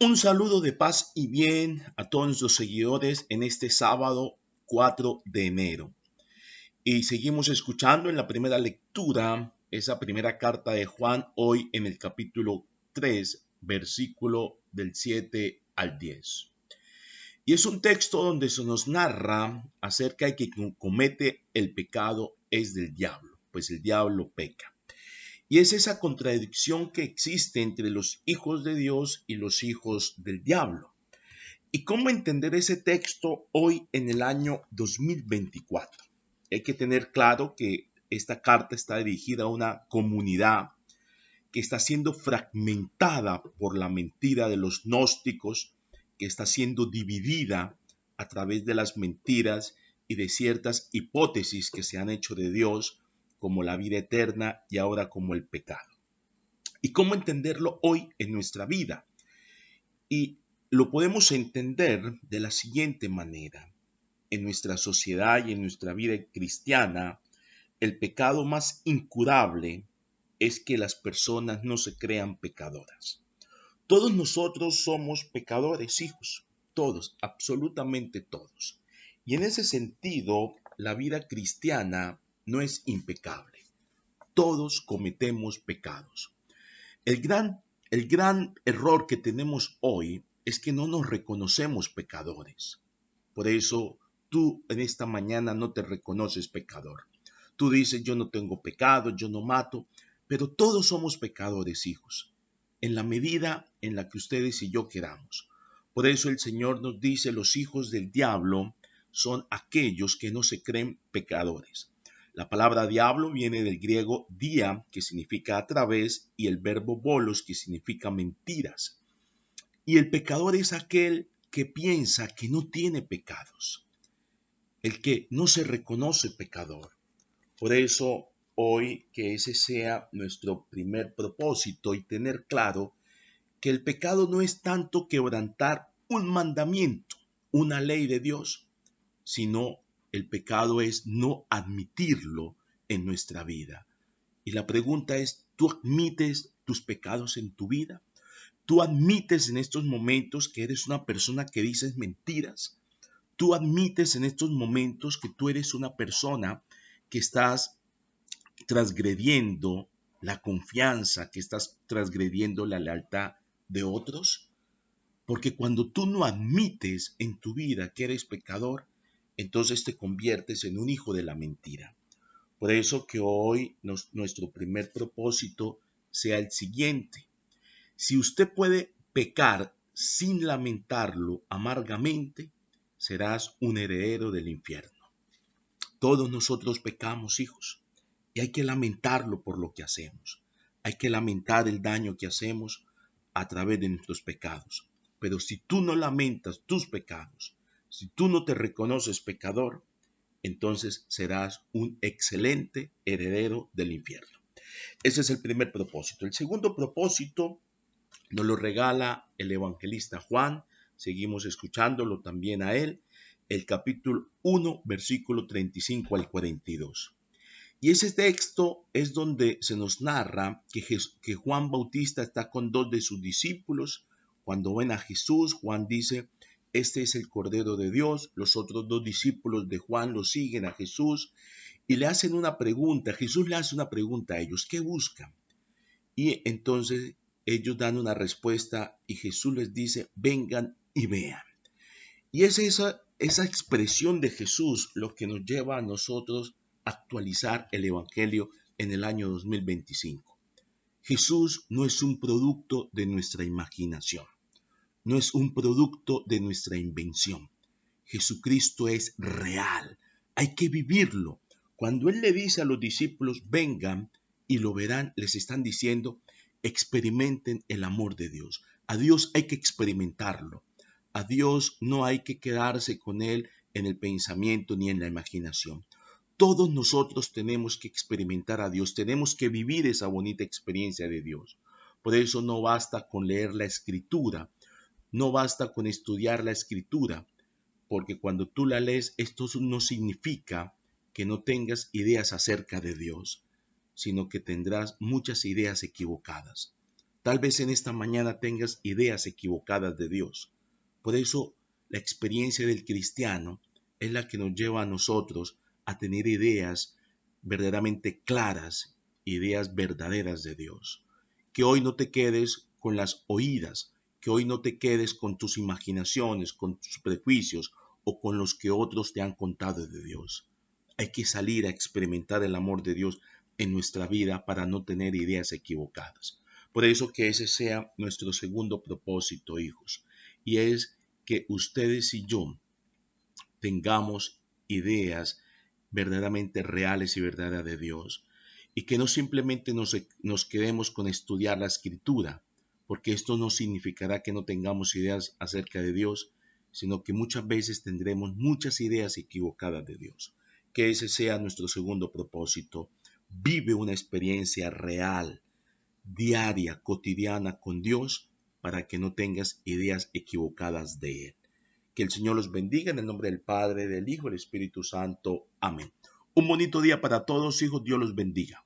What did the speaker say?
Un saludo de paz y bien a todos nuestros seguidores en este sábado 4 de enero. Y seguimos escuchando en la primera lectura esa primera carta de Juan, hoy en el capítulo 3, versículo del 7 al 10. Y es un texto donde se nos narra acerca de que quien comete el pecado es del diablo, pues el diablo peca. Y es esa contradicción que existe entre los hijos de Dios y los hijos del diablo. ¿Y cómo entender ese texto hoy en el año 2024? Hay que tener claro que esta carta está dirigida a una comunidad que está siendo fragmentada por la mentira de los gnósticos, que está siendo dividida a través de las mentiras y de ciertas hipótesis que se han hecho de Dios, como la vida eterna y ahora como el pecado. ¿Y cómo entenderlo hoy en nuestra vida? Y lo podemos entender de la siguiente manera. En nuestra sociedad y en nuestra vida cristiana, el pecado más incurable es que las personas no se crean pecadoras. Todos nosotros somos pecadores, hijos, todos, absolutamente todos. Y en ese sentido, la vida cristiana no es impecable. Todos cometemos pecados. El gran, el gran error que tenemos hoy es que no nos reconocemos pecadores. Por eso tú en esta mañana no te reconoces pecador. Tú dices, yo no tengo pecado, yo no mato, pero todos somos pecadores, hijos, en la medida en la que ustedes y yo queramos. Por eso el Señor nos dice, los hijos del diablo son aquellos que no se creen pecadores. La palabra diablo viene del griego dia, que significa a través, y el verbo bolos, que significa mentiras. Y el pecador es aquel que piensa que no tiene pecados, el que no se reconoce pecador. Por eso hoy que ese sea nuestro primer propósito y tener claro que el pecado no es tanto quebrantar un mandamiento, una ley de Dios, sino el pecado es no admitirlo en nuestra vida. Y la pregunta es, ¿tú admites tus pecados en tu vida? ¿Tú admites en estos momentos que eres una persona que dices mentiras? ¿Tú admites en estos momentos que tú eres una persona que estás transgrediendo la confianza, que estás transgrediendo la lealtad de otros? Porque cuando tú no admites en tu vida que eres pecador, entonces te conviertes en un hijo de la mentira. Por eso que hoy nuestro primer propósito sea el siguiente. Si usted puede pecar sin lamentarlo amargamente, serás un heredero del infierno. Todos nosotros pecamos, hijos, y hay que lamentarlo por lo que hacemos. Hay que lamentar el daño que hacemos a través de nuestros pecados. Pero si tú no lamentas tus pecados, si tú no te reconoces pecador, entonces serás un excelente heredero del infierno. Ese es el primer propósito. El segundo propósito nos lo regala el evangelista Juan. Seguimos escuchándolo también a él. El capítulo 1, versículo 35 al 42. Y ese texto es donde se nos narra que Juan Bautista está con dos de sus discípulos. Cuando ven a Jesús, Juan dice, este es el Cordero de Dios. Los otros dos discípulos de Juan lo siguen a Jesús y le hacen una pregunta. Jesús le hace una pregunta a ellos, ¿qué buscan? Y entonces ellos dan una respuesta y Jesús les dice, vengan y vean. Y es esa expresión de Jesús lo que nos lleva a nosotros a actualizar el Evangelio en el año 2025. Jesús no es un producto de nuestra imaginación, no es un producto de nuestra invención. Jesucristo es real, hay que vivirlo. Cuando Él le dice a los discípulos, vengan y lo verán, les están diciendo, experimenten el amor de Dios. A Dios hay que experimentarlo. A Dios no hay que quedarse con Él en el pensamiento ni en la imaginación. Todos nosotros tenemos que experimentar a Dios, tenemos que vivir esa bonita experiencia de Dios. Por eso no basta con leer la Escritura, no basta con estudiar la Escritura, porque cuando tú la lees, esto no significa que no tengas ideas acerca de Dios, sino que tendrás muchas ideas equivocadas. Tal vez en esta mañana tengas ideas equivocadas de Dios. Por eso, la experiencia del cristiano es la que nos lleva a nosotros a tener ideas verdaderamente claras, ideas verdaderas de Dios. Que hoy no te quedes con las oídas, que hoy no te quedes con tus imaginaciones, con tus prejuicios o con los que otros te han contado de Dios. Hay que salir a experimentar el amor de Dios en nuestra vida para no tener ideas equivocadas. Por eso que ese sea nuestro segundo propósito, hijos, y es que ustedes y yo tengamos ideas verdaderamente reales y verdaderas de Dios, y que no simplemente nos quedemos con estudiar la escritura, porque esto no significará que no tengamos ideas acerca de Dios, sino que muchas veces tendremos muchas ideas equivocadas de Dios. Que ese sea nuestro segundo propósito. Vive una experiencia real, diaria, cotidiana con Dios, para que no tengas ideas equivocadas de Él. Que el Señor los bendiga en el nombre del Padre, del Hijo y del Espíritu Santo. Amén. Un bonito día para todos, hijos. Dios los bendiga.